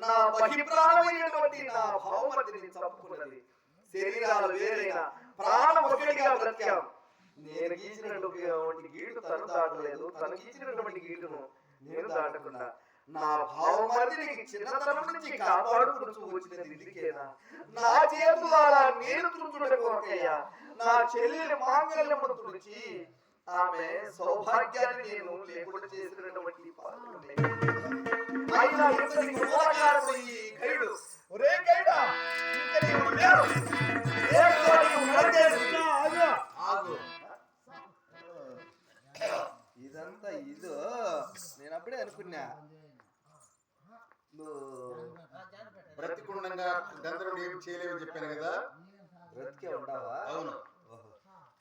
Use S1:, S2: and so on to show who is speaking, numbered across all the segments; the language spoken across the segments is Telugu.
S1: నా బహిప్రాణమైనటువంటి నా భావమతిని చంపుకున్నది. శరీరాలు వేరైనా ప్రాణం ఒకటిగా బ్రతికాం. నేను గీచినటువంటి గీటు తను దాటలేదు, తను గీచినటువంటి గీటును నేను దాటకుండా నా భావమతిని చిన్నతనం నుంచి కాపాడుకుంటూ వచ్చినది ఇందుకేనా? నా చేతు ద్వారా నేను తుడుచుట కోరకయ్యా. నా చెల్లెలి మాంగళ్యమును తుడిచి ఆమె సౌభాగ్యాన్ని నేను లేకుండా చేసినటువంటి అయినా ఇంతటి మూలకారకుడు ఈ గైడు. ఒరే గైడా, ఇంక నీవు లేవు. ఇదంతా ఇదో నేను అప్పుడే అనుకున్నా.
S2: బ్రతికుండగా గంధర్వుడు ఏం చేయలేవని చెప్పాను కదా.
S1: బ్రతికే ఉండవా?
S2: అవును.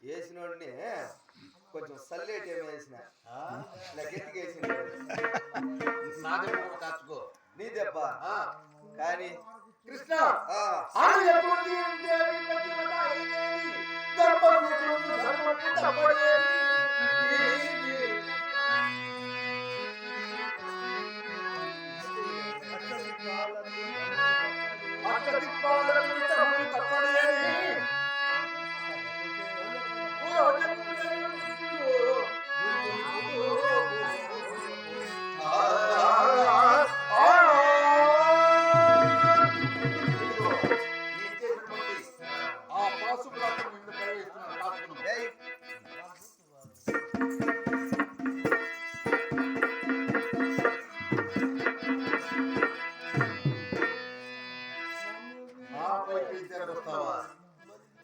S1: వేసినోడిని కొంచెం సల్లేట్ ఏమి వేసిన గట్టిగా వేసిన
S2: కాచుకో
S1: నీ దెబ్బ కానీ
S2: కృష్ణ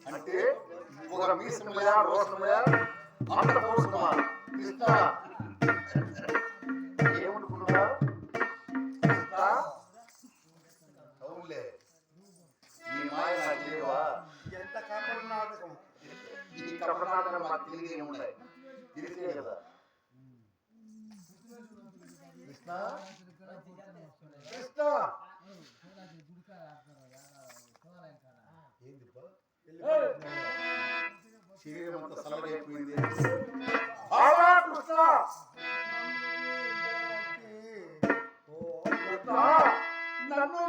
S2: అంటే ఒక మీసమయా రోషమయా అంత పోసమా కృష్ణ ఏమనుకున్నా? అవునులే, ఈ మాయ నా జీవా ఎంత కపటనాటకం. ఈ కపటనాటకం మాకు తెలియదే ఉన్నాయి, తెలిసే కదా కృష్ణ. కృష్ణ శరీరం అంతా సలగైపోయింది. నన్ను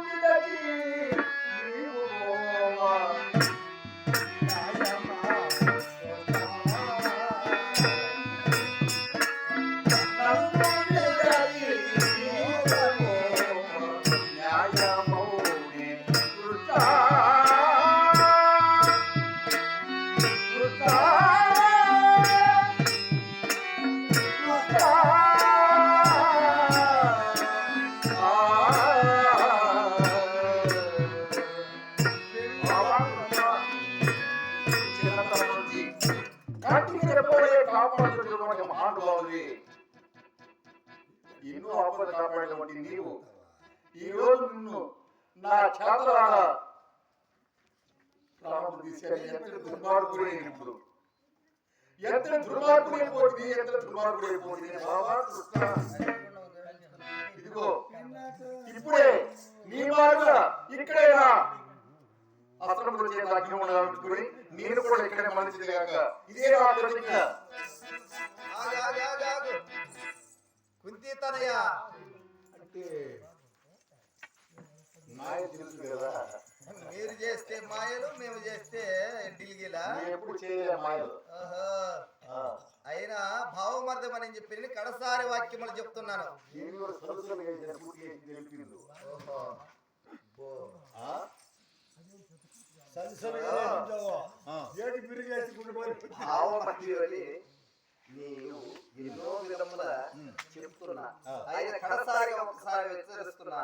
S2: ఎన్నో ఆపద కాపాడేటువంటి నీవు ఈ రోజు నిన్ను నా చేతలాల ప్రాణం తీశాను. ఎంత దుర్మార్గుడైనప్పుడు, ఎంత దుర్మార్గుడైపోతుంది, ఎంత దుర్మార్గుడైపోతుంది. ఇదిగో ఇప్పుడే నీ మార్గ ఇక్కడేనా అసలు చేత అగ్ని నేను కూడా ఇక్కడే మంచిది కాక ఇదే నా ప్రతిజ్ఞ.
S1: కుంతి తనయ
S2: అంటే మాయ తెలుసు కదా.
S1: మీరు చేస్తే మాయలు, మేము చేస్తే ఢిల్లీలా
S2: ఎప్పుడు చేయలే మాయలు.
S1: అయినా భావమర్థం అని చెప్పి కడసారి వాక్యములు చెప్తున్నాను. నీవు ఎన్నో విధముల చెప్తున్నా, ఆయన కడసారిగా ఒకసారి హెచ్చరిస్తున్నా.